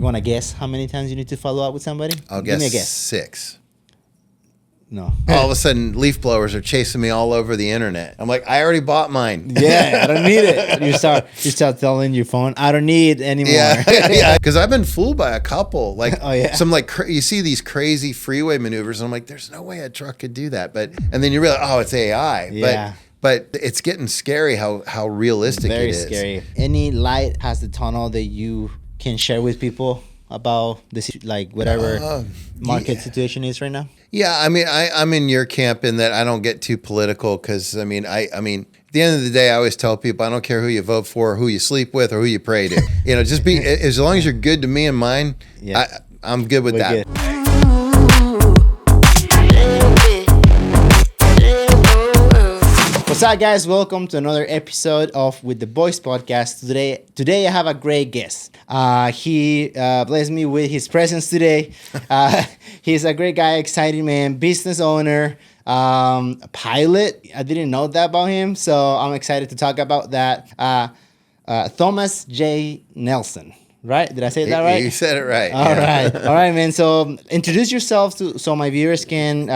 want to guess how many times you need to follow up with somebody? I'll Give me a guess guess. 6. No. All of a sudden, leaf blowers are chasing me all over the internet. I'm like, I already bought mine. Yeah, I don't need it. You start telling your phone, I don't need anymore. Yeah. Because I've been fooled by a couple. Like, Oh, yeah. some you see these crazy freeway maneuvers, and I'm like, there's no way a truck could do that. And then you realize, oh, it's AI. Yeah. But it's getting scary how realistic Very it is. scary. Any light has the tunnel that you can share with people about this, like whatever market situation is right now? Yeah, I mean, I'm in your camp in that I don't get too political because, I mean, at the end of the day, I always tell people, I don't care who you vote for, or who you sleep with, or who you pray to. Just be, as long as you're good to me and mine, Yeah. I'm good with We're that. good. What's up, guys? Welcome to another episode of With the Boys podcast. Today I have a great guest. He blessed me with his presence today. He's a great guy, exciting man, business owner, pilot. I didn't know that about him, so I'm excited to talk about that. Thomas J. Nelson. Right? Did I say that right? You said it right. All right, man. So introduce yourself so my viewers can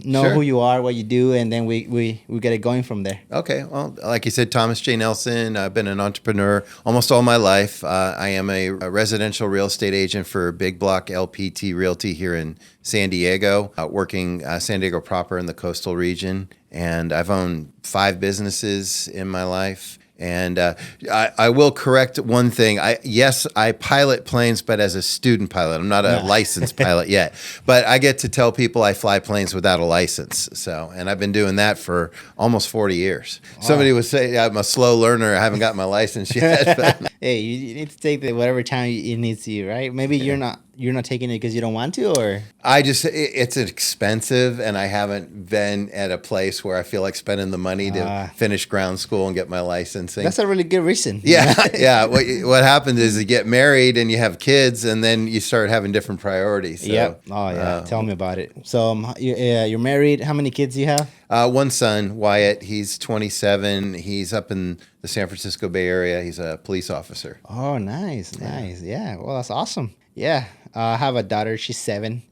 know Sure. who you are, what you do, and then we get it going from there. Okay. Well, like you said, Thomas J. Nelson. I've been an entrepreneur almost all my life. I am a residential real estate agent for Big Block LPT Realty here in San Diego, working San Diego proper in the coastal region. And I've owned 5 businesses in my life. And I will correct one thing. I pilot planes, but as a student pilot. I'm not a licensed pilot yet. But I get to tell people I fly planes without a license. And I've been doing that for almost 40 years. Wow. Somebody would say I'm a slow learner. I haven't got my license yet. But. Hey, you need to take whatever time it needs to, right? Maybe you're not taking it because you don't want to, or it's expensive, and I haven't been at a place where I feel like spending the money to finish ground school and get my licensing. That's a really good reason. Yeah, yeah. What happens is you get married and you have kids, and then you start having different priorities. So, yep. Oh yeah. Tell me about it. So you're married. How many kids do you have? One son, Wyatt. He's 27. He's up in the San Francisco Bay Area. He's a police officer. Oh, nice. Yeah. Well, that's awesome. Yeah. I have a daughter. She's 7.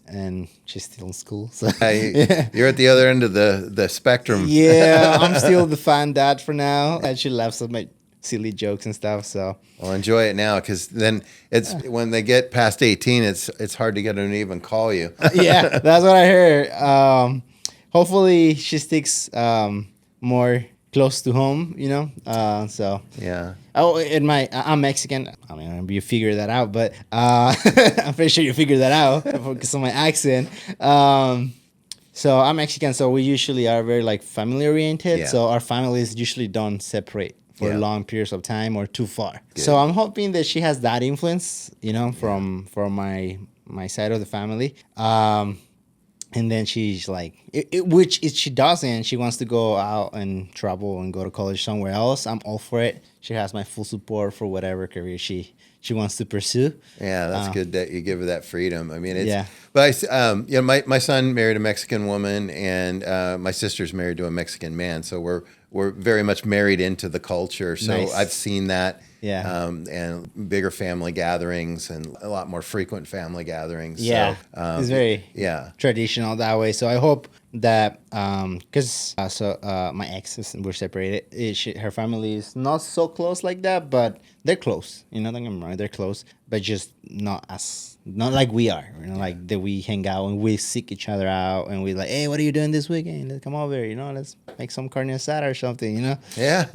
And she's still in school. So you're at the other end of the spectrum. Yeah, I'm still the fun dad for now. And she laughs at my silly jokes and stuff. So well, enjoy it now, because then when they get past 18, it's hard to get them to even call you. Yeah, that's what I heard. Hopefully she sticks more close to home, so yeah. Oh, I'm Mexican. I mean, you figure that out, but I'm pretty sure you figure that out because of my accent. So I'm Mexican, so we usually are very like family oriented. Yeah. So our families usually don't separate for long periods of time or too far. Good. So I'm hoping that she has that influence, from my side of the family. And then she's like, she doesn't. She wants to go out and travel and go to college somewhere else. I'm all for it. She has my full support for whatever career she wants to pursue. Yeah, that's good that you give her that freedom. I mean, But my son married a Mexican woman, and my sister's married to a Mexican man. So we're very much married into the culture. So nice. I've seen that. Yeah. And bigger family gatherings and a lot more frequent family gatherings. Yeah. So, it's very traditional that way. So I hope that, because my exes, we're separated. Her family is not so close like that, but they're close. Don't get me wrong, they're close, but just not like we are. Like that we hang out and we seek each other out and we like, hey, what are you doing this weekend? Let's come over. Let's make some carne asada or something. Yeah.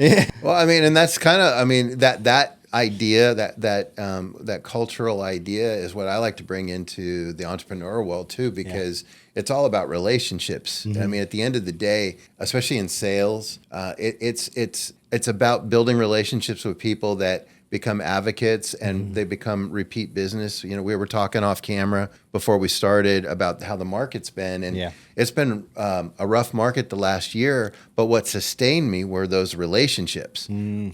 Well, I mean, and that's kind of, that idea, that cultural idea is what I like to bring into the entrepreneur world too, because it's all about relationships. Mm-hmm. I mean, at the end of the day, especially in sales, it's about building relationships with people that become advocates and they become repeat business. We were talking off camera before we started about how the market's been, and it's been a rough market the last year, but what sustained me were those relationships.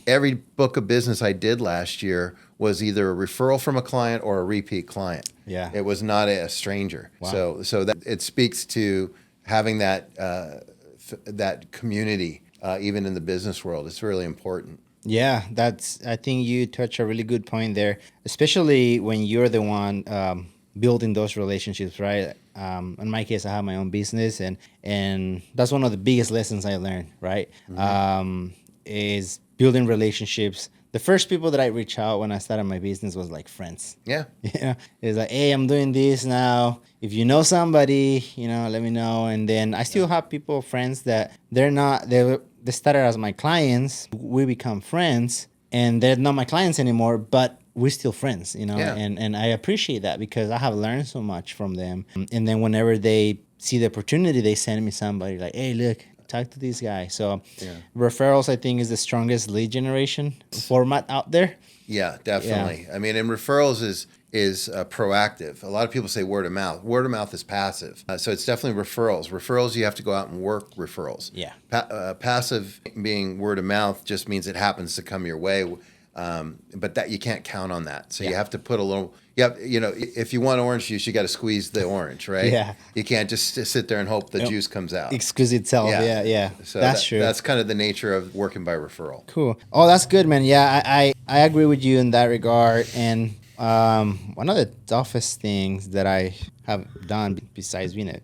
Every book of business I did last year was either a referral from a client or a repeat client. Yeah. It was not a stranger. Wow. So that it speaks to having that community, even in the business world. It's really important. Yeah, I think you touch a really good point there, especially when you're the one building those relationships, right? In my case, I have my own business, and that's one of the biggest lessons I learned, right? Is building relationships. The first people that I reached out when I started my business was like friends. Yeah. Yeah, it's like, hey, I'm doing this now. If you know somebody, let me know. And then I still have people, friends that they started as my clients. We become friends, and they're not my clients anymore, but we're still friends, Yeah. And I appreciate that because I have learned so much from them. And then whenever they see the opportunity, they send me somebody like, hey, look, talk to this guy. So referrals, I think, is the strongest lead generation format out there. Yeah, definitely. I mean, and referrals is proactive. A lot of people say word of mouth. Word of mouth is passive. So it's definitely referrals. Referrals, you have to go out and work referrals. Yeah. Passive being word of mouth just means it happens to come your way. But that you can't count on that. So you have to put a little. If you want orange juice, you got to squeeze the orange, right? Yeah. You can't just sit there and hope the juice comes out. Excuse itself. Yeah. So that's true. That's kind of the nature of working by referral. Cool. Oh, that's good, man. Yeah, I agree with you in that regard. And one of the toughest things that I have done besides being a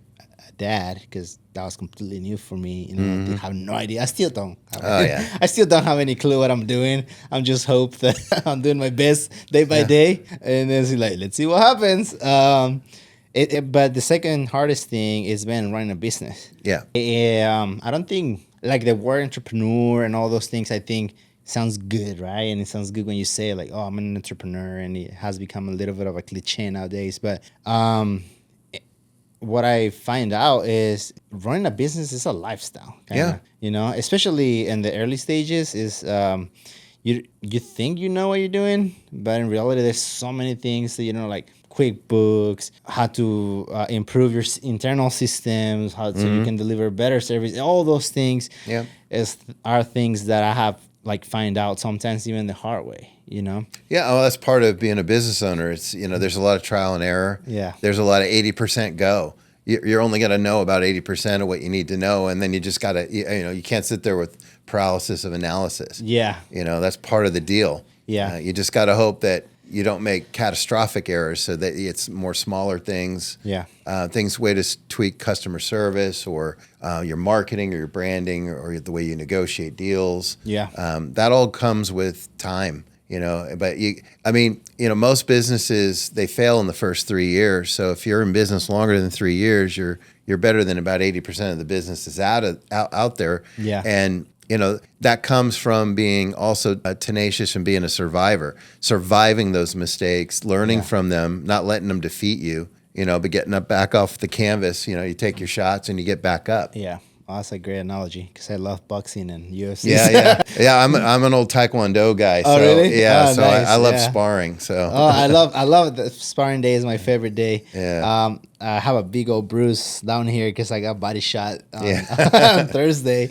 dad, because that was completely new for me. I have no idea. I still don't. I still don't have any clue what I'm doing. I'm just hope that I'm doing my best day by day, and then it's like, let's see what happens. But the second hardest thing is been running a business. Yeah. I don't think like the word entrepreneur and all those things. I think sounds good, right? And it sounds good when you say like, oh, I'm an entrepreneur, and it has become a little bit of a cliche nowadays. But what I find out is running a business is a lifestyle. Kinda, especially in the early stages is you think you know what you're doing, but in reality, there's so many things that like QuickBooks, how to improve your internal systems, how to you can deliver better service. All those things are things that I have like find out sometimes even the hard way. Yeah, well, that's part of being a business owner. It's there's a lot of trial and error. Yeah, there's a lot of 80% go. You're only going to know about 80% of what you need to know, and then you just got to you can't sit there with paralysis of analysis. Yeah, that's part of the deal. Yeah, you just got to hope that you don't make catastrophic errors, so that it's more smaller things. Yeah, way to tweak customer service or your marketing or your branding or the way you negotiate deals. Yeah, that all comes with time. But most businesses, they fail in the first 3 years. So if you're in business longer than 3 years, you're better than about 80% of the businesses out there. Yeah. And that comes from being also tenacious and being a survivor, surviving those mistakes, learning from them, not letting them defeat you, but getting up back off the canvas. You take your shots and you get back up. Yeah. Oh, that's a great analogy because I love boxing and UFC. Yeah. I'm an old Taekwondo guy. So, oh, really? Yeah. Oh, so nice. I love sparring. So. Oh, I love the sparring day is my favorite day. Yeah. I have a big old bruise down here because I got body shot on Thursday.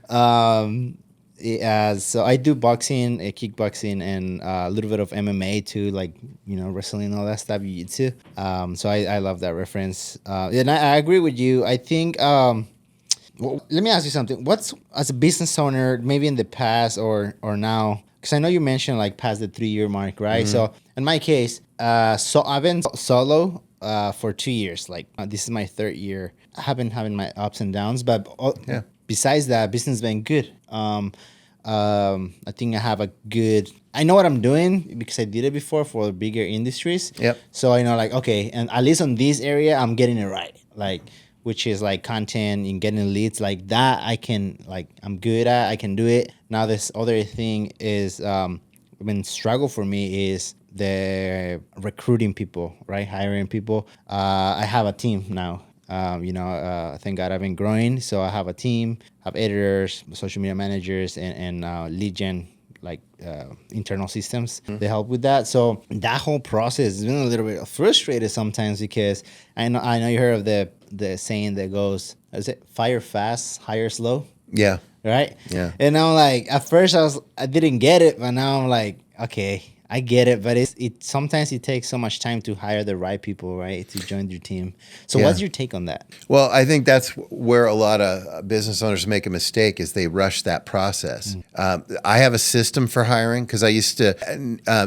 So I do boxing, kickboxing, and a little bit of MMA too, like wrestling and all that stuff. Jiu-jitsu. So I love that reference. And I agree with you. I think. Well, let me ask you something. What's as a business owner, maybe in the past or now? Because I know you mentioned like past the 3-year mark, right? So in my case, so I've been solo for 2 years. Like this is my 3rd year. I have been having my ups and downs, but besides that, business has been good. I think I have I know what I'm doing because I did it before for bigger industries. Yep. So I know like, okay, and at least on this area, I'm getting it right. Like, which is like content and getting leads like that. I'm good at, I can do it. Now this other thing is, struggle for me is the recruiting people, right? Hiring people. I have a team now. Thank God I've been growing. So I have a team, have editors, social media managers, and lead gen, like internal systems. They help with that. So that whole process has been a little bit frustrated sometimes because I know you heard of the saying that goes, is it fire fast, hire slow? Yeah. Right? Yeah. And I'm like, at first I didn't get it, but now I'm like, okay, I get it, but it sometimes it takes so much time to hire the right people, right, to join your team. So Yeah. what's your take on that? Well, I think that's where a lot of business owners make a mistake is they rush that process. I have a system for hiring because I used to,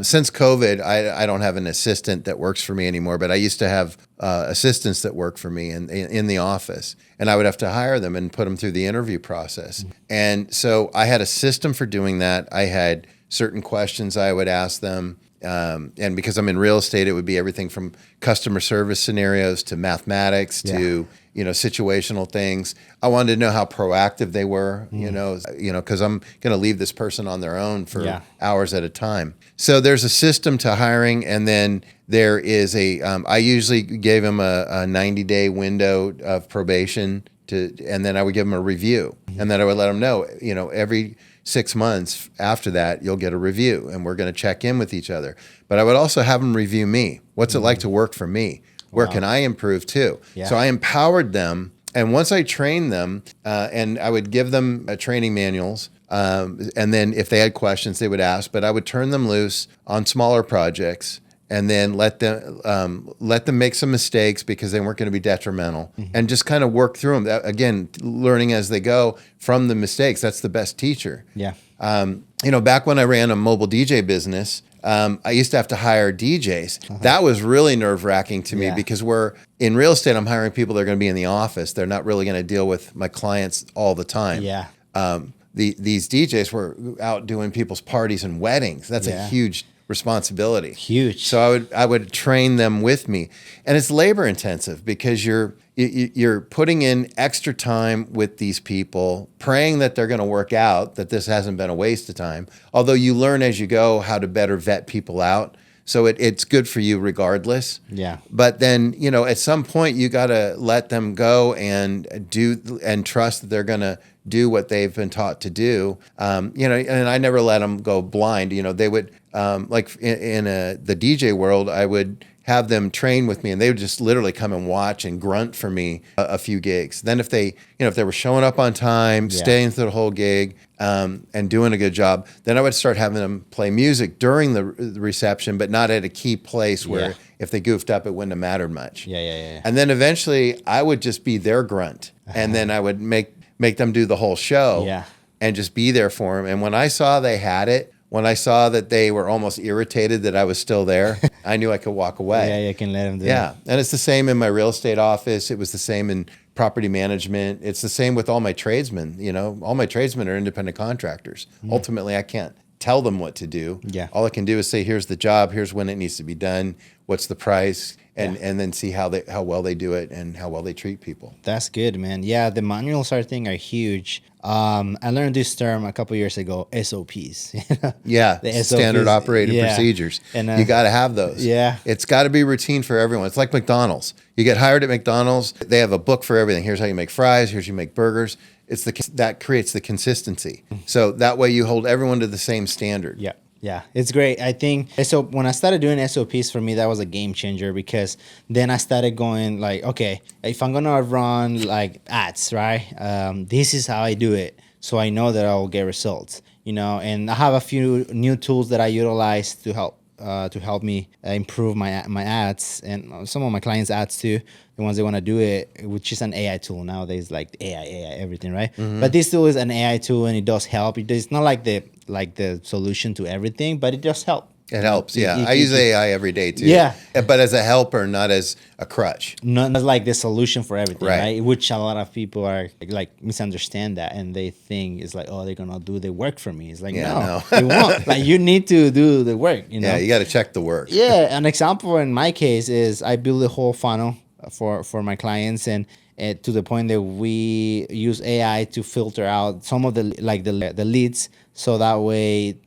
since COVID, I don't have an assistant that works for me anymore, but I used to have assistants that work for me in the office, and I would have to hire them and put them through the interview process. And so I had a system for doing that. I had certain questions I would ask them. And because I'm in real estate, it would be everything from customer service scenarios to mathematics to, situational things. I wanted to know how proactive they were, because I'm going to leave this person on their own for hours at a time. So there's a system to hiring. And then there is I usually gave them a 90-day window of probation and then I would give them a review. And then I would let them know, every 6 months after that, you'll get a review and we're going to check in with each other. But I would also have them review me. What's it like to work for me? Where can I improve too? Yeah. So I empowered them. And once I trained them, and I would give them training manuals, and then if they had questions, they would ask, but I would turn them loose on smaller projects and then let them make some mistakes because they weren't going to be detrimental, and just kind of work through them. Again, learning as they go from the mistakes. That's the best teacher. Yeah. Back when I ran a mobile DJ business, I used to have to hire DJs. That was really nerve-wracking to me because in real estate, I'm hiring people that are going to be in the office. They're not really going to deal with my clients all the time. Yeah. These DJs were out doing people's parties and weddings. That's a huge responsibility. Huge. So I would train them with me, and it's labor intensive because you're putting in extra time with these people, praying that they're going to work out, that this hasn't been a waste of time. Although you learn as you go how to better vet people out. So it's good for you regardless. Yeah. But then, at some point you got to let them go and trust that they're going to do what they've been taught to do. And I never let them go blind. They would, like in the DJ world, I would have them train with me, and they would just literally come and watch and grunt for me a few gigs. Then if they were showing up on time, staying through the whole gig, and doing a good job, then I would start having them play music during the reception, but not at a key place where if they goofed up, it wouldn't have mattered much. Yeah. And then eventually I would just be their grunt, and then I would make them do the whole show and just be there for them. And when I saw they had it, when I saw that they were almost irritated that I was still there, I knew I could walk away. Yeah, you can let them do it. Yeah, and it's the same in my real estate office. It was the same in property management. It's the same with all my tradesmen. All my tradesmen are independent contractors. Ultimately, I can't tell them what to do. Yeah. All I can do is say, here's the job, here's when it needs to be done, what's the price, and then see how well they do it and how well they treat people. That's good, man. Yeah, the manuals are huge. I learned this term a couple years ago, SOPs. Yeah, the SOPs, standard operating procedures. And you got to have those. Yeah. It's got to be routine for everyone. It's like McDonald's. You get hired at McDonald's, they have a book for everything. Here's how you make fries, here's how you make burgers. That creates the consistency. So that way you hold everyone to the same standard. Yeah, it's great. I think so. When I started doing SOPs, for me, that was a game changer, because then I started going like, okay, if I'm gonna run like ads, right? This is how I do it, so I know that I will get results. And I have a few new tools that I utilize to help me improve my ads and some of my clients' ads too. The ones they want to do it, which is an AI tool nowadays, like AI everything, right? Mm-hmm. But this tool is an AI tool, and it does help. It's not like the solution to everything, but it does help. It helps, yeah. I use AI every day too. Yeah. But as a helper, not as a crutch. Not like the solution for everything, right? Which a lot of people are like misunderstand that, and they think it's like, oh, they're gonna do the work for me. It's like, no. They won't. Like, you need to do the work. Yeah, you got to check the work. Yeah, an example in my case is I build a whole funnel for my clients, and to the point that we use AI to filter out some of the leads, so that way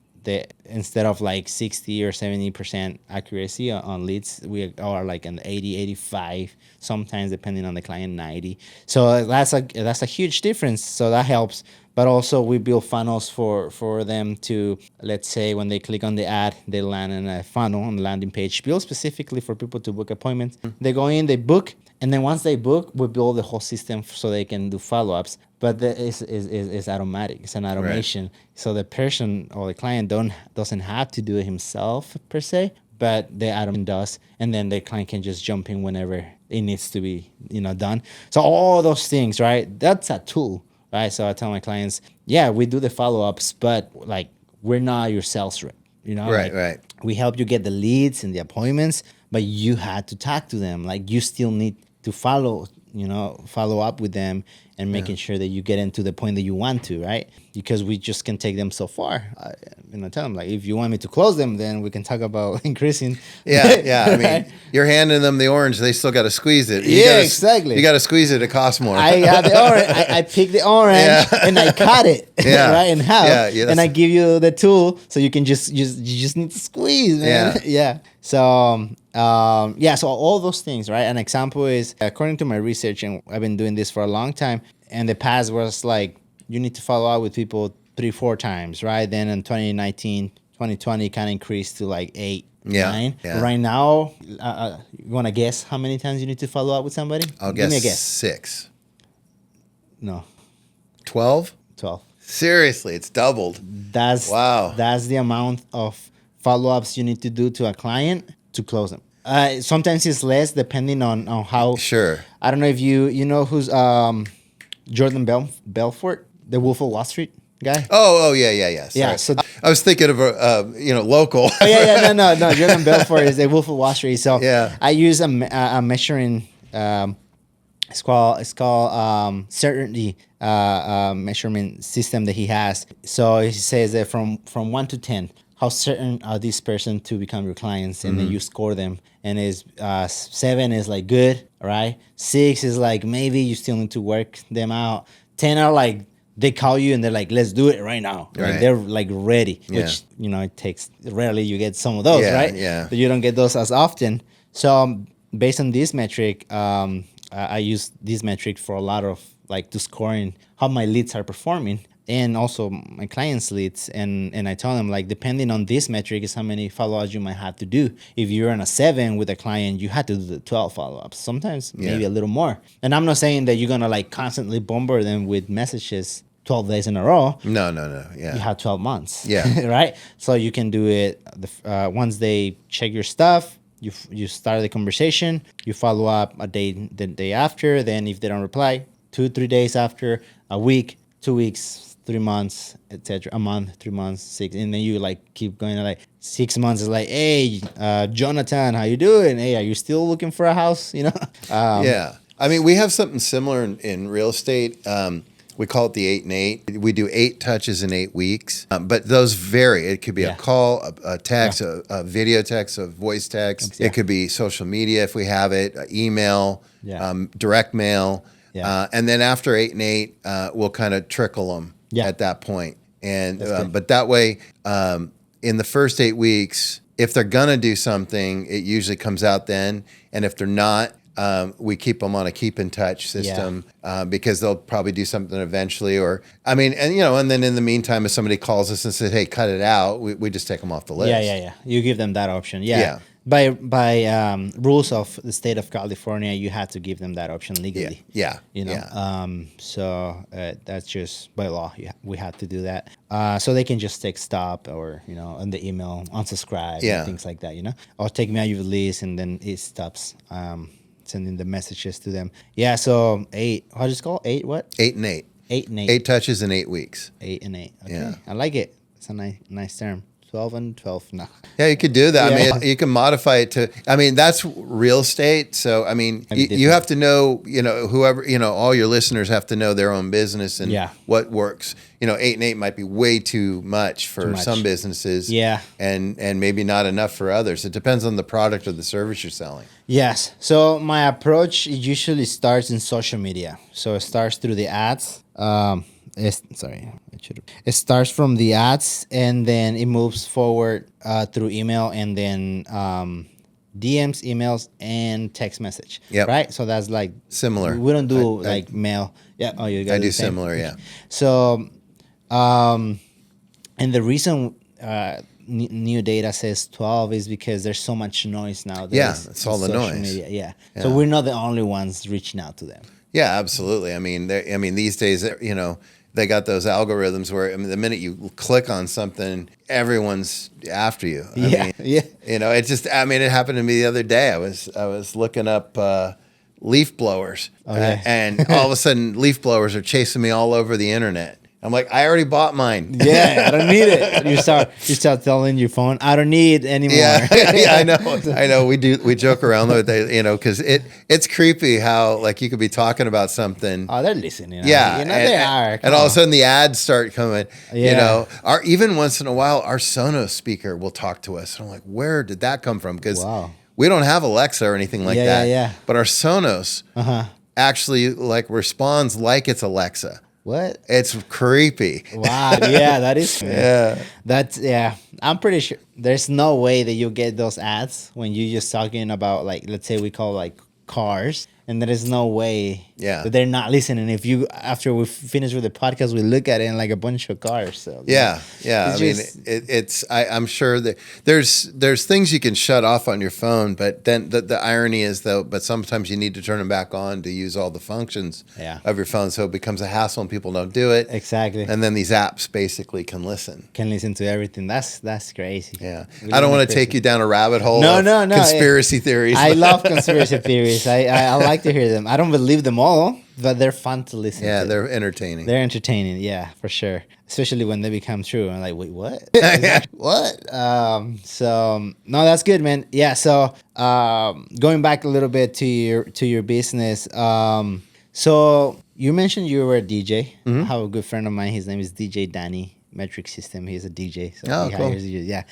instead of like 60 or 70% accuracy on leads, we are like an 80, 85, sometimes depending on the client, 90. So that's a huge difference. So that helps. But also we build funnels for them to, let's say when they click on the ad, they land in a funnel on the landing page built specifically for people to book appointments. They go in, they book, And then once they book, we build the whole system so they can do follow-ups. But it's automatic. It's an automation. Right. So the person or the client doesn't have to do it himself per se, but the automation does. And then the client can just jump in whenever it needs to be, done. So all those things, right? That's a tool, right? So I tell my clients, yeah, we do the follow-ups, but like we're not your sales rep. Right, like, right. We help you get the leads and the appointments, but you had to talk to them. Like you still need to follow up with them and making sure that you get into the point that you want to, right? Because we just can take them so far. Tell them like, if you want me to close them, then we can talk about increasing. Yeah. I mean, you're handing them the orange; they still got to squeeze it. Exactly. You got to squeeze it; it costs more. I got the orange. I pick the orange and I cut it right in half, and I give you the tool so you can just need to squeeze, man. Yeah. So so all those things, right? An example is, according to my research, and I've been doing this for a long time, and the past was like, you need to follow up with people 3-4 times, right? Then in 2019, 2020 kind of increased to like 8, 9. Yeah. Right now, you want to guess how many times you need to follow up with somebody? Give me a guess. 6. No. 12? 12. Seriously, it's doubled. Wow. That's the amount of follow-ups you need to do to a client to close them. Sometimes it's less depending on how. Sure. I don't know if you know who's Jordan Belfort, the Wolf of Wall Street guy. Oh yeah. Sorry. Yeah. So I was thinking of a local. Oh yeah. No. Jordan Belfort is the Wolf of Wall Street. So I use a measuring. It's called certainty measurement system that he has. So he says that from 1 to 10, how certain are this person to become your clients, and then you score them. And is 7 is like good, right? 6 is like maybe you still need to work them out. 10 are like they call you and they're like, let's do it right now. Right. Like they're like ready, which it takes rarely you get some of those, right? Yeah. But you don't get those as often. So based on this metric, I use this metric for a lot of like to scoring how my leads are performing, and also my clients' leads. And I tell them, like, depending on this metric is how many follow-ups you might have to do. If you're on a 7 with a client, you have to do the 12 follow-ups, sometimes maybe a little more. And I'm not saying that you're going to like constantly bombard them with messages 12 days in a row. No. Yeah. You have 12 months. Yeah. Right? So you can do it once they check your stuff. You start the conversation. You follow up the day after. Then if they don't reply, 2-3 days after, a week, 2 weeks, 3 months, etc. A month, 3 months, 6, and then you like keep going. Like 6 months is like, hey, Jonathan, how you doing? Hey, are you still looking for a house? Yeah. I mean, we have something similar in real estate. We call it the 8 and 8. We do 8 touches in 8 weeks, but those vary. It could be a call, a text, a video text, a voice text. It could be social media if we have it, email, direct mail. And then after 8 and 8, we'll kind of trickle them at that point. And but that way, in the first 8 weeks, if they're gonna do something, it usually comes out then. And if they're not, we keep them on a keep in touch system because they'll probably do something eventually. And then in the meantime, if somebody calls us and says, "Hey, cut it out," we just take them off the list. Yeah. You give them that option. Yeah. By rules of the state of California, you have to give them that option legally. So that's just by law. We have to do that. So they can just take stop or on the email unsubscribe and things like that. Or take me out of your list, and then it stops. Sending the messages to them. Yeah, so 8. How does it call? 8 what? 8 and 8. 8 and 8. 8 touches in 8 weeks. 8 and 8. Okay. Yeah. I like it. It's a nice term. 12 and 12. No. Yeah, you could do that. I mean, you can modify it to. I mean, that's real estate. So I mean, you have to know. Whoever all your listeners have to know their own business and what works. 8 and 8 might be way too much for some businesses. Yeah. And maybe not enough for others. It depends on the product or the service you're selling. Yes. So my approach usually starts in social media. So it starts through the ads. It starts from the ads, and then it moves forward through email, and then DMs, emails, and text message. Yeah. Right. So that's like similar. We don't do mail. Yeah. Oh, you guys. I do similar. Yeah. So, and the reason new data says 12 is because there's so much noise nowadays. Yeah, it's all the social noise. media. Yeah. Yeah. So we're not the only ones reaching out to them. Yeah, absolutely. I mean, these days, they got those algorithms where the minute you click on something, everyone's after you. I mean, Yeah. it just, it happened to me the other day. I was looking up leaf blowers, Okay. and all of a sudden, leaf blowers are chasing me all over the internet. I'm like, I already bought mine. Yeah, I don't need it. You start telling your phone, I don't need anymore. Yeah, yeah, I know. We joke around with it, because it's creepy how like you could be talking about something. Oh, they're listening. Yeah, they are. And all of a sudden the ads start coming. Yeah. Even once in a while, our Sonos speaker will talk to us. And I'm like, where did that come from? Because Wow. we don't have Alexa or anything like that. Yeah. But our Sonos actually like responds like it's Alexa. What? It's creepy. Wow. Yeah, that is. Yeah. I'm pretty sure there's no way that you get those ads when you're just talking about, like, let's say we call like cars, and there is no way that they're not listening. If you, after we finish with the podcast, we look at it and like a bunch of cars. So yeah. I'm sure that there's things you can shut off on your phone, but then the irony is but sometimes you need to turn them back on to use all the functions of your phone. So it becomes a hassle and people don't do it. Exactly. And then these apps basically can listen. To everything. That's crazy. Yeah. Really I don't want to take you down a rabbit hole. No. Conspiracy theories. I love conspiracy theories. I like to hear them. I don't believe them all, but they're fun to listen to. Yeah, they're entertaining. They're entertaining, yeah, for sure. Especially when they become true. I'm like, wait, what? What? So no, that's good, man. Yeah. So going back a little bit to your business. So you mentioned you were a DJ. I have a good friend of mine. His name is DJ Danny Metric System. He's a DJ. So he hires you. Yeah.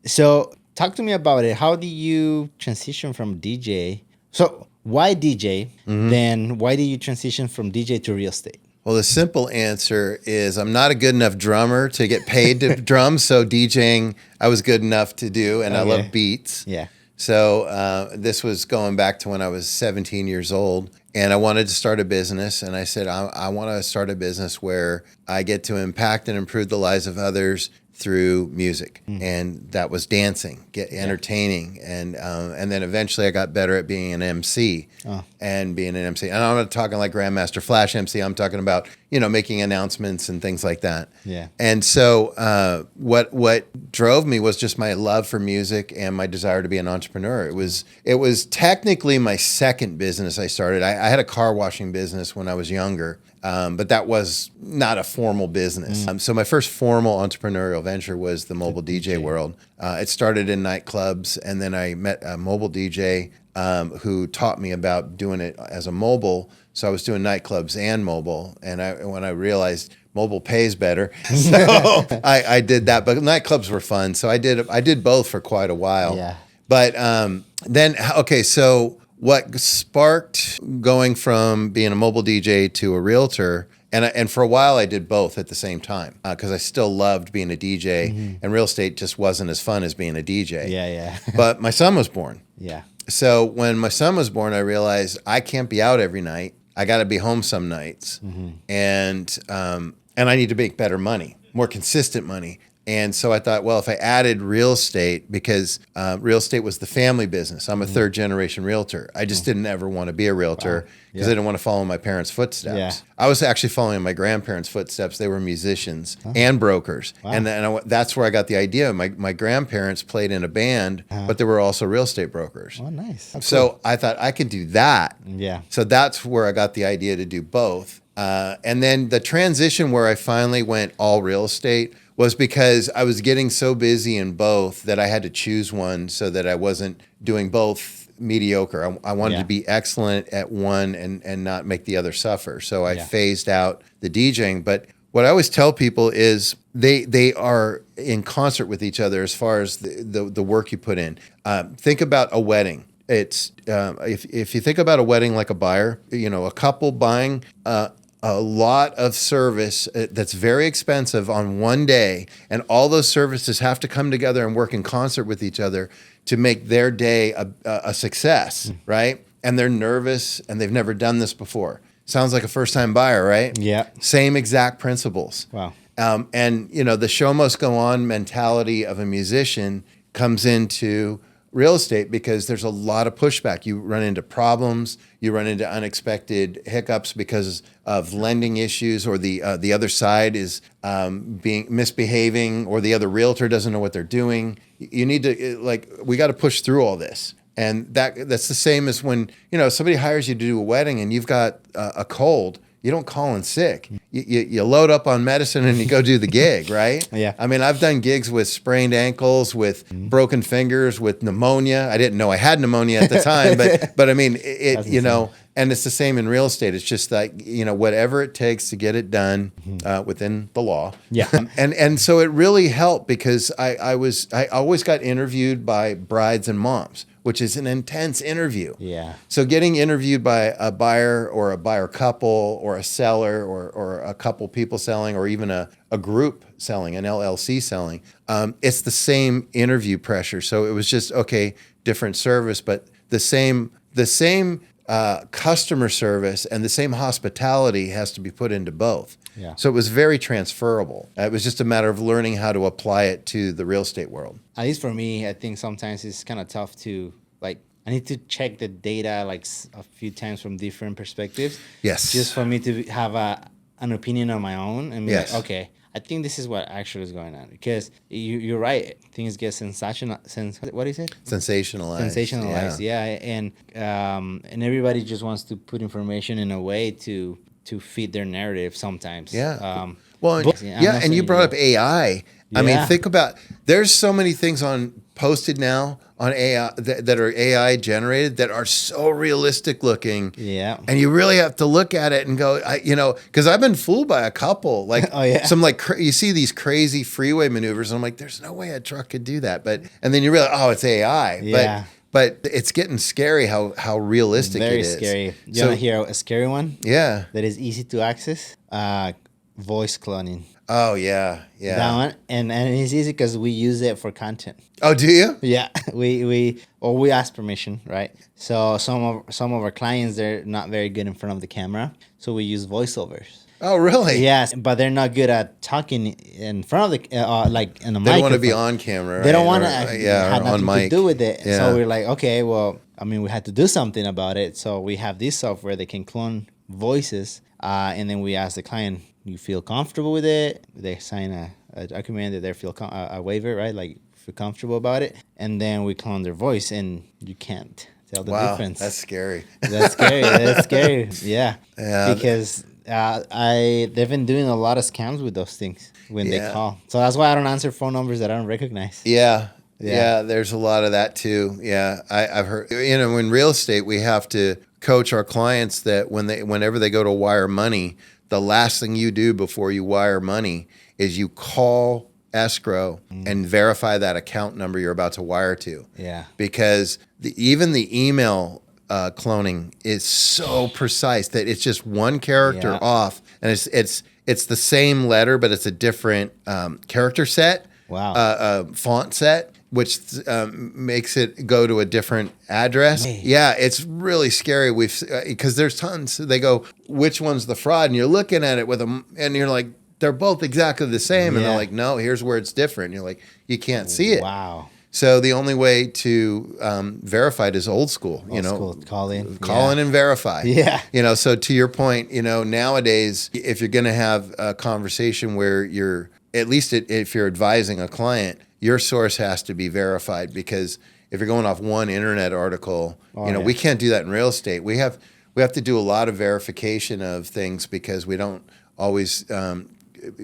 So talk to me about it. How do you transition from DJ? So why DJ? Then why did you transition from DJ to real estate? Well, the simple answer is I'm not a good enough drummer to get paid to drum. So DJing, I was good enough to do, and I love beats. Yeah. So this was going back to when I was 17 years old, and I wanted to start a business. And I said, I want to start a business where I get to impact and improve the lives of others through music, and that was dancing, entertaining, and then eventually I got better at being an MC and being an MC. And I'm not talking like Grandmaster Flash MC. I'm talking about making announcements and things like that. Yeah. And so what drove me was just my love for music and my desire to be an entrepreneur. It was technically my second business I started. I had a car washing business when I was younger. But that was not a formal business. So my first formal entrepreneurial venture was the mobile DJ world. It started in nightclubs, and then I met a mobile DJ who taught me about doing it as a mobile. So I was doing nightclubs and mobile, and when I realized mobile pays better, so I did that. But nightclubs were fun, so I did both for quite a while. Yeah. But so what sparked going from being a mobile DJ to a realtor, and for a while I did both at the same time because I still loved being a DJ, and real estate just wasn't as fun as being a DJ. Yeah. But my son was born. Yeah. So when my son was born, I realized I can't be out every night. I got to be home some nights, and I need to make better money, more consistent money. And so I thought, well, if I added real estate, because real estate was the family business. I'm a third generation realtor. I just didn't ever want to be a realtor because I didn't want to follow in my parents' footsteps. Yeah. I was actually following in my grandparents' footsteps. They were musicians and brokers. Wow. And that's where I got the idea. My grandparents played in a band, but they were also real estate brokers. Oh, nice. That's So cool. I thought I could do that. Yeah. So that's where I got the idea to do both. And then the transition where I finally went all real estate was because I was getting so busy in both that I had to choose one so that I wasn't doing both mediocre. I wanted to be excellent at one and not make the other suffer. So I phased out the DJing. But what I always tell people is they are in concert with each other as far as the work you put in. Think about a wedding. It's if you think about a wedding like a buyer, a couple buying a lot of service that's very expensive on one day, and all those services have to come together and work in concert with each other to make their day a success, right? And they're nervous and they've never done this before. Sounds like a first-time buyer, right? Yeah. Same exact principles. Wow. And the show must go on mentality of a musician comes into real estate because there's a lot of pushback. You run into problems, you run into unexpected hiccups because of lending issues, or the other side is being misbehaving, or the other realtor doesn't know what they're doing. You need to we got to push through all this. And that's the same as when somebody hires you to do a wedding and you've got a cold. You don't call in sick. You load up on medicine and you go do the gig, right? Yeah. I mean, I've done gigs with sprained ankles, with broken fingers, with pneumonia. I didn't know I had pneumonia at the time, but I mean, and it's the same in real estate. It's just like, whatever it takes to get it done within the law. Yeah. And so it really helped because I always got interviewed by brides and moms, which is an intense interview. Yeah. So getting interviewed by a buyer or a buyer couple or a seller or a couple people selling, or even a group selling, an LLC selling, it's the same interview pressure. So it was just, okay, different service, but the same customer service and the same hospitality has to be put into both. Yeah. So it was very transferable. It was just a matter of learning how to apply it to the real estate world. At least for me, I think sometimes it's kind of tough to I need to check the data a few times from different perspectives. Yes. Just for me to have an opinion on my own and be Yes. like, okay, I think this is what actually is going on. Because you're right, things get sensational. What is it? Sensationalized. Sensationalized, yeah. And everybody just wants to put information in a way to fit their narrative sometimes. Yeah. And you brought up AI. I mean, think about, there's so many things posted now on AI that are AI generated that are so realistic looking. Yeah. And you really have to look at it and go, because I've been fooled by a couple, some you see these crazy freeway maneuvers, and I'm like, there's no way a truck could do that. And then you realize, oh, it's AI. Yeah. But it's getting scary how realistic it is. Very scary. You want to hear a scary one? Yeah. That is easy to access? Voice cloning. Oh, yeah. Yeah. That one. And it's easy because we use it for content. Oh, do you? Yeah. We ask permission, right? So some of our clients, they're not very good in front of the camera. So we use voiceovers. Oh, really? Yes, but they're not good at talking in front of the in the microphone. They don't want to be on camera. Right? They don't want to have nothing to do with it. Yeah. So we're like, okay, well, I mean, we had to do something about it. So we have this software that can clone voices, and then we ask the client, you feel comfortable with it? They sign a document that they feel a waiver, right? Like feel comfortable about it, and then we clone their voice, and you can't tell the difference. That's scary. That's scary. That's scary. Yeah. Because they've been doing a lot of scams with those things when they call. So that's why I don't answer phone numbers that I don't recognize. Yeah, there's a lot of that too. Yeah, I've heard. In real estate, we have to coach our clients that whenever they go to wire money, the last thing you do before you wire money is you call escrow and verify that account number you're about to wire to. Yeah. Because even the email cloning is so precise that it's just one character off, and it's the same letter, but it's a different character set. Wow. Font set, which makes it go to a different address. Hey. Yeah, it's really scary. Because there's tons. They go, which one's the fraud? And you're looking at it with them, and you're like, they're both exactly the same. And they're like, no, here's where it's different. And you're like, you can't see it. Wow. So the only way to verify it is old school. Call in and verify. Yeah. So to your point, nowadays, if you're going to have a conversation where at least if you're advising a client, your source has to be verified, because if you're going off one internet article, we can't do that in real estate. We have to do a lot of verification of things, because we don't always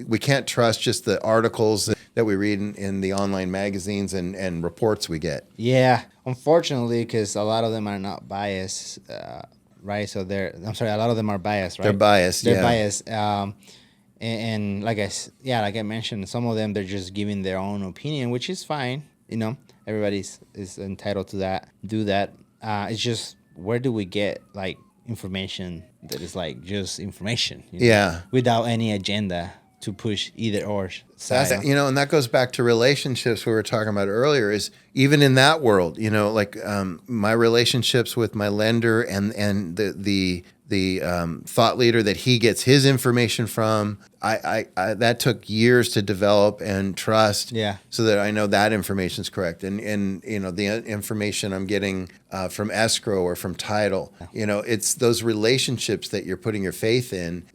we can't trust just the articles that we read in the online magazines and reports we get. Yeah. Unfortunately, because a lot of them are not biased, right? So a lot of them are biased, right? They're biased. They're biased. And like I mentioned, some of them, they're just giving their own opinion, which is fine. Everybody is entitled to do that. It's just, where do we get information that is just information? Without any agenda to push either or side. And that goes back to relationships we were talking about earlier. Is even in that world, like my relationships with my lender and the thought leader that he gets his information from. I that took years to develop and trust. Yeah. So that I know that information is correct, and the information I'm getting from escrow or from title. It's those relationships that you're putting your faith in.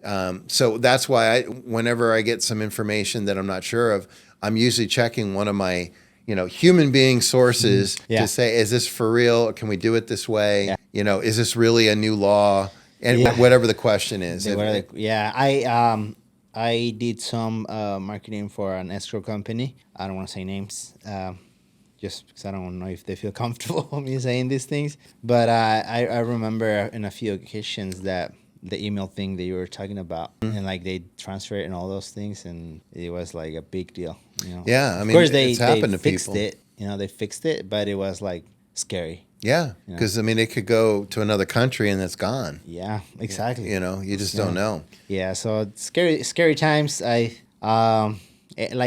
So that's why whenever I get some information that I'm not sure of, I'm usually checking one of my human being sources to say, is this for real? Can we do it this way? Yeah. Is this really a new law? And whatever the question is. I did some marketing for an escrow company. I don't want to say names, just because I don't know if they feel comfortable with me saying these things. But I remember in a few occasions that the email thing that you were talking about, and like they transfer it and all those things, and it was like a big deal. Yeah, I mean, of course they happened to fixed people. it. They fixed it, but it was like scary. Yeah, because I mean, it could go to another country and it's gone. Yeah, exactly. You just don't know. Yeah, so scary times. Like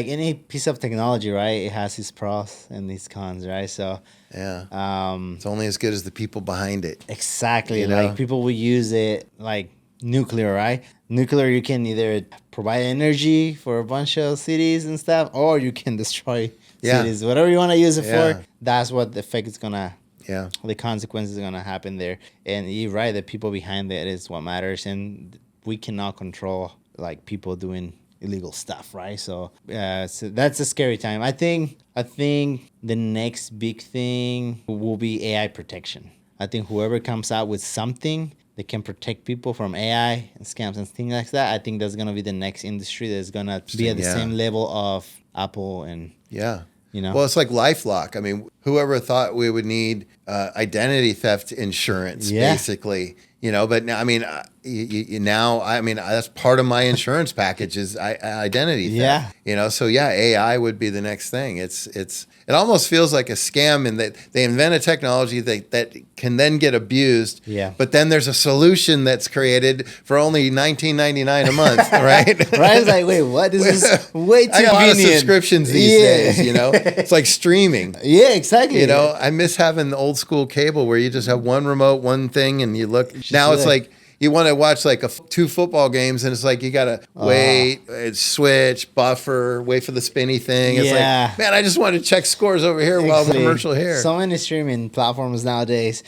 any piece of technology, right? It has its pros and its cons, right? So it's only as good as the people behind it. Exactly. Like people will use it like nuclear, right? Nuclear, you can either provide energy for a bunch of cities and stuff, or you can destroy cities. Whatever you want to use it for, that's what the effect is gonna. Yeah, the consequences are gonna happen there, and you're right. The people behind it is what matters, and we cannot control like people doing illegal stuff, right? So, so that's a scary time. I think the next big thing will be AI protection. I think whoever comes out with something that can protect people from AI and scams and things like that, I think that's gonna be the next industry that's gonna be at the same level of Apple and Well, it's like LifeLock. I mean, whoever thought we would need identity theft insurance, basically, But now, I mean, that's part of my insurance package is identity theft. So AI would be the next thing. It almost feels like a scam in that they invent a technology that can then get abused. Yeah. But then there's a solution that's created for only $19.99 a month, right? Right? It's like, wait, what? This is way too convenient. I got a lot of subscriptions these days, It's like streaming. Yeah, exactly. I miss having the old school cable where you just have one remote, one thing, and you look. Now it's like you want to watch like two football games, and it's like you got to wait, switch, buffer, wait for the spinny thing. It's like, man, I just want to check scores over here while the commercial here. So many streaming platforms nowadays.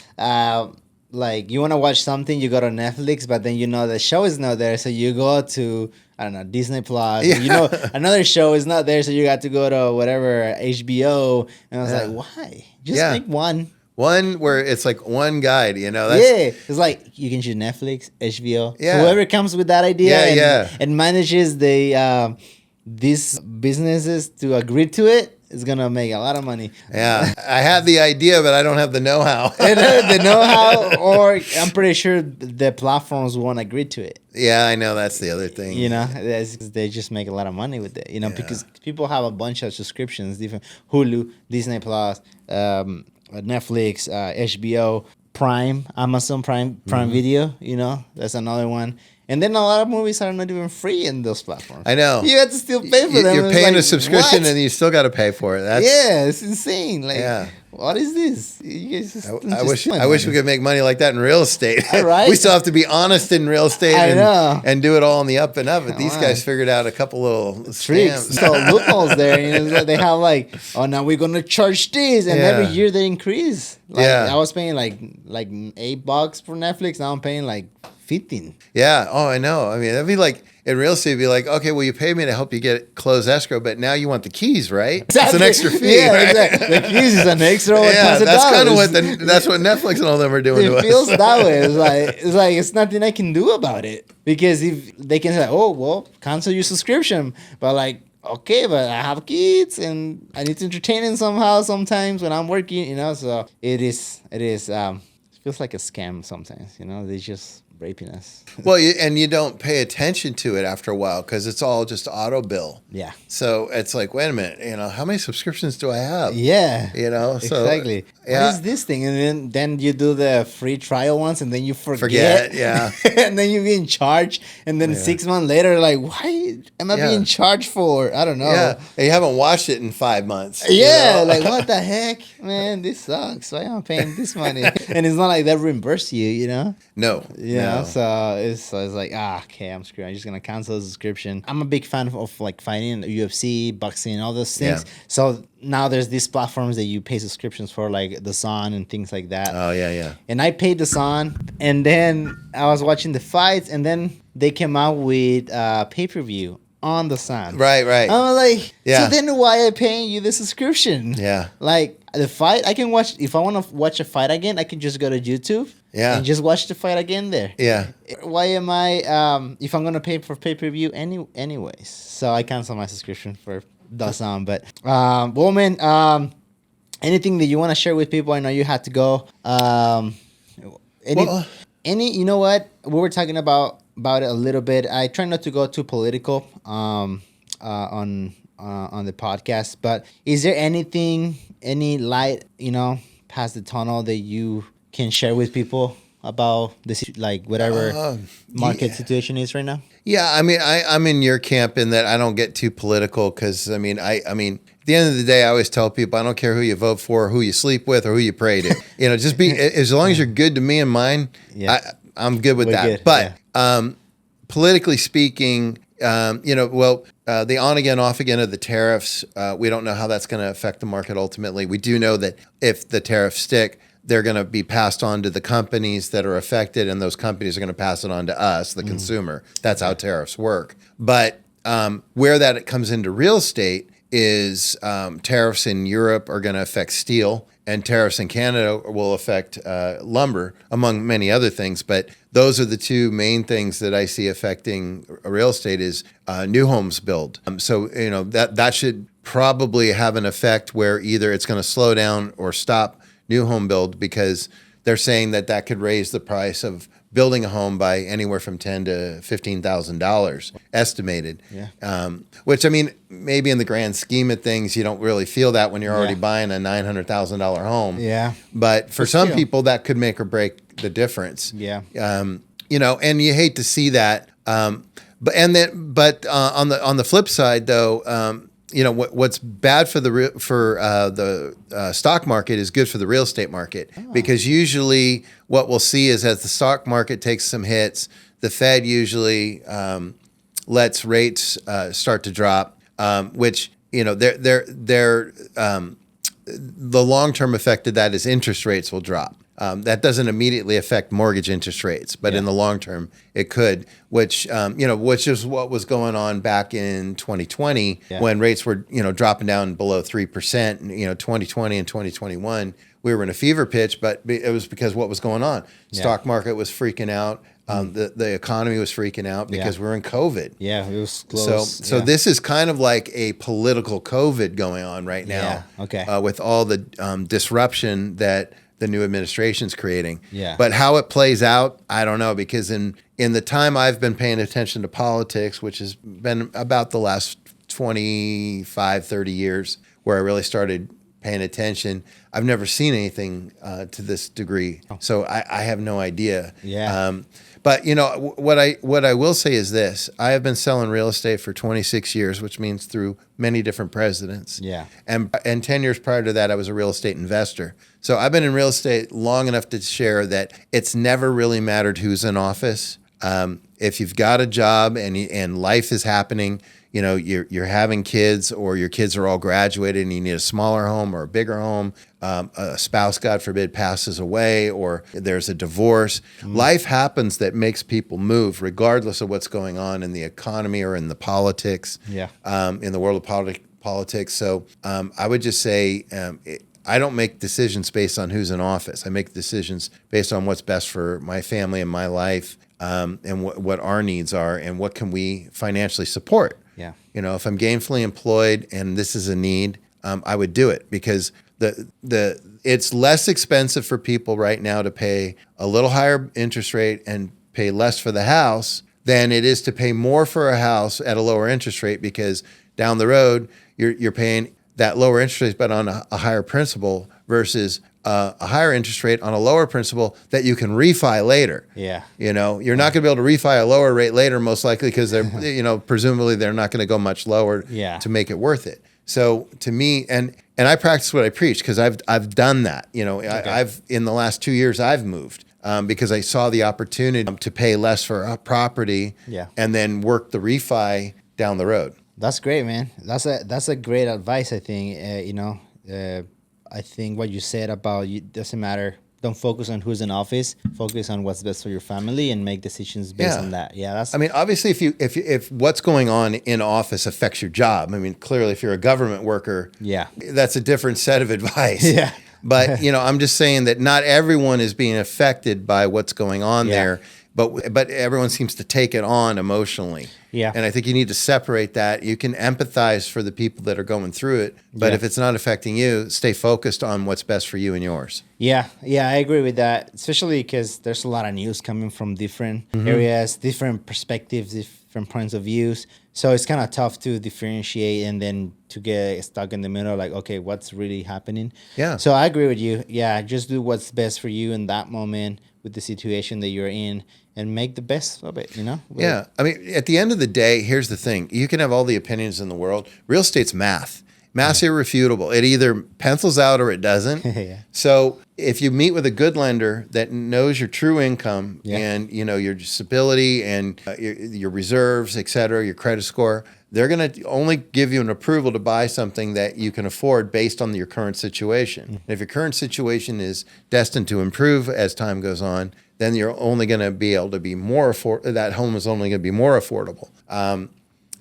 Like you want to watch something, you go to Netflix, but then the show is not there, so you go to Disney Plus. Yeah. Another show is not there, so you got to go to whatever HBO. And I was like, why? Just make one. One where it's like one guide, it's like you can choose Netflix, HBO. Yeah. So whoever comes with that idea and manages the these businesses to agree to it is gonna make a lot of money. Yeah, I have the idea, but I don't have the know-how. The know-how, or I'm pretty sure the platforms won't agree to it. Yeah, I know that's the other thing. They just make a lot of money with it. Because people have a bunch of subscriptions, different Hulu, Disney Plus, Netflix, HBO, Prime, Amazon Prime Video. That's another one. And then a lot of movies are not even free in those platforms. I know. You have to still pay for them. You're paying a subscription and you still got to pay for it. It's insane. What is this? I wish we could make money like that in real estate. Right? We still have to be honest in real estate and do it all on the up and up. But these guys figured out a couple little tricks. So loopholes there. They have now we're gonna charge this, and every year they increase. I was paying like $8 for Netflix. Now I'm paying like 15. Yeah. Oh, I know. I mean, that'd be like in real estate, it'd be like, okay, well, you pay me to help you get close escrow, but now you want the keys, right? Exactly. It's an extra fee. Yeah, right? exactly. The keys is an extra. That's kind of that's what Netflix and all them are doing to us. It feels that way. It's nothing I can do about it, because if they can say, oh well, cancel your subscription, but like, okay, but I have kids and I need to entertain them somehow sometimes when I'm working, so it is feels like a scam sometimes, they just raping us. Well, and you don't pay attention to it after a while because it's all just auto bill. Yeah. So it's like, wait a minute, how many subscriptions do I have? Yeah. So Exactly. yeah. What is this thing? And then you do the free trial once, and then you Forget, yeah. and then you be in charge, and then 6 months later, like, why am I being charged for? I don't know. Yeah, and you haven't watched it in 5 months. Yeah, like what the heck, man? This sucks. Why am I paying this money? And it's not like they reimburse you, No. Yeah, so it's like, okay, I'm screwed. I'm just gonna cancel the subscription. I'm a big fan of like fighting, UFC, boxing, all those things. Yeah. So now there's these platforms that you pay subscriptions for, like the Sun and things like that. Oh yeah. And I paid the Sun, and then I was watching the fights, and then they came out with pay-per-view on the Sun. Right. I'm like, Yeah. so then why am I paying you the subscription? Yeah. Like the fight, I can watch, if I want to watch a fight again, I can just go to YouTube. Yeah. And just watch the fight again there. Yeah. Why am I, if I'm going to pay for pay-per-view anyways? So I cancel my subscription for the Sun. But, well, man, anything that you want to share with people? I know you had to go. You know what? We were talking about it a little bit. I try not to go too political on the podcast, but is there anything, any light, past the tunnel that you can share with people about this, like whatever market situation is right now? Yeah, I mean, I'm in your camp in that I don't get too political because I mean, at the end of the day, I always tell people I don't care who you vote for, who you sleep with, or who you pray to. Just be as long as you're good to me and mine. Yeah. I'm good with that. Good. But politically speaking, the on again, off again of the tariffs, we don't know how that's going to affect the market ultimately. We do know that if the tariffs stick, they're going to be passed on to the companies that are affected, and those companies are going to pass it on to us, the consumer. That's how tariffs work. But where that comes into real estate is tariffs in Europe are going to affect steel, and tariffs in Canada will affect lumber, among many other things. But those are the two main things that I see affecting real estate is new homes build. So that should probably have an effect where either it's going to slow down or stop new home build, because they're saying that could raise the price of building a home by anywhere from $10,000 to $15,000 estimated. Yeah. Which maybe in the grand scheme of things, you don't really feel that when you're already buying a $900,000 home. Yeah. But for some people, that could make or break the difference. Yeah. And you hate to see that. But on the flip side, though. What's bad for the stock market is good for the real estate market, because usually what we'll see is as the stock market takes some hits, the Fed usually lets rates start to drop, which the long-term effect of that is interest rates will drop. That doesn't immediately affect mortgage interest rates, but in the long term, it could. Which is what was going on back in 2020 when rates were dropping down below 3%. 2020 and 2021, we were in a fever pitch, but it was because what was going on. Stock market was freaking out. The economy was freaking out because we're in COVID. Yeah, it was close. So this is kind of like a political COVID going on right now. Yeah. Okay. With all the disruption that the new administration's creating. Yeah. But how it plays out, I don't know, because in the time I've been paying attention to politics, which has been about the last 25, 30 years where I really started paying attention, I've never seen anything to this degree. So I have no idea. Yeah. But what I will say is this: I have been selling real estate for 26 years, which means through many different presidents. Yeah. And 10 years prior to that, I was a real estate investor. So I've been in real estate long enough to share that it's never really mattered who's in office. If you've got a job and life is happening, you're having kids, or your kids are all graduated and you need a smaller home or a bigger home, a spouse, God forbid, passes away, or there's a divorce. Life happens that makes people move regardless of what's going on in the economy or in the politics, in the world of politics. So I would just say I don't make decisions based on who's in office. I make decisions based on what's best for my family and my life, and what our needs are and what can we financially support. Yeah. If I'm gainfully employed and this is a need, I would do it, because it's less expensive for people right now to pay a little higher interest rate and pay less for the house than it is to pay more for a house at a lower interest rate, because down the road you're paying that lower interest rate but on a higher principal versus a higher interest rate on a lower principal that you can refi later. Yeah. You know, you're not going to be able to refi a lower rate later, most likely, because they're, you know, presumably they're not going to go much lower to make it worth it. So to me, and I practice what I preach, because I've done that. You know, I've in the last 2 years I've moved because I saw the opportunity to pay less for a property, and then work the refi down the road. That's great, man. That's a great advice. I think you know. I think what you said about it doesn't matter. Don't focus on who's in office. Focus on what's best for your family and make decisions based on that. Yeah, that's. I mean, obviously, if what's going on in office affects your job, I mean, clearly, if you're a government worker, that's a different set of advice. Yeah. But you know, I'm just saying that not everyone is being affected by what's going on there. But everyone seems to take it on emotionally. Yeah. And I think you need to separate that. You can empathize for the people that are going through it, but if it's not affecting you, stay focused on what's best for you and yours. Yeah, I agree with that, especially because there's a lot of news coming from different areas, different perspectives, different points of views. So it's kind of tough to differentiate and then to get stuck in the middle, like, okay, what's really happening? Yeah. So I agree with you. Yeah, just do what's best for you in that moment with the situation that you're in and make the best of it, you know? Yeah. I mean, at the end of the day, here's the thing. You can have all the opinions in the world. Real estate's math. Math's irrefutable. It either pencils out or it doesn't. So if you meet with a good lender that knows your true income and, you know, your disability and your reserves, et cetera, your credit score, they're going to only give you an approval to buy something that you can afford based on your current situation. And if your current situation is destined to improve as time goes on, then you're only going to be able to be that home is only going to be more affordable.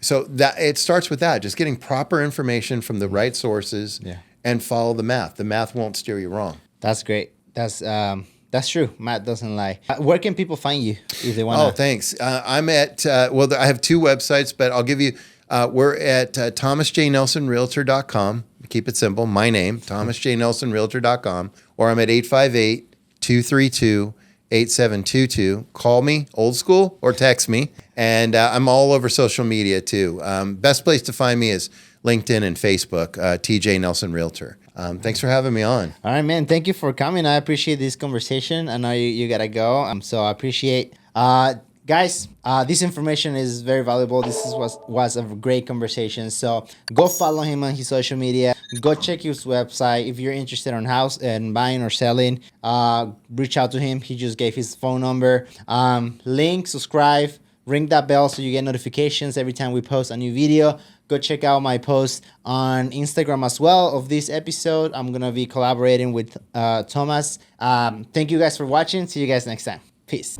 So that it starts with that, just getting proper information from the right sources and follow the math. The math won't steer you wrong. That's great. That's true. Math doesn't lie. Where can people find you if they want to? Oh, thanks. I'm at, I have two websites, but I'll give you, we're at thomasjnelsonrealtor.com. Keep it simple. My name, thomasjnelsonrealtor.com, or I'm at 858-232-8722. Call me, old school, or text me. And I'm all over social media too. Best place to find me is LinkedIn and Facebook, TJ Nelson Realtor. Thanks for having me on. All right, man. Thank you for coming. I appreciate this conversation. I know you got to go. So I appreciate guys, this information is very valuable. This was a great conversation. So go follow him on his social media. Go check his website. If you're interested in house and buying or selling, reach out to him. He just gave his phone number. Link, subscribe, ring that bell so you get notifications every time we post a new video. Go check out my post on Instagram as well of this episode. I'm going to be collaborating with Thomas. Thank you guys for watching. See you guys next time. Peace.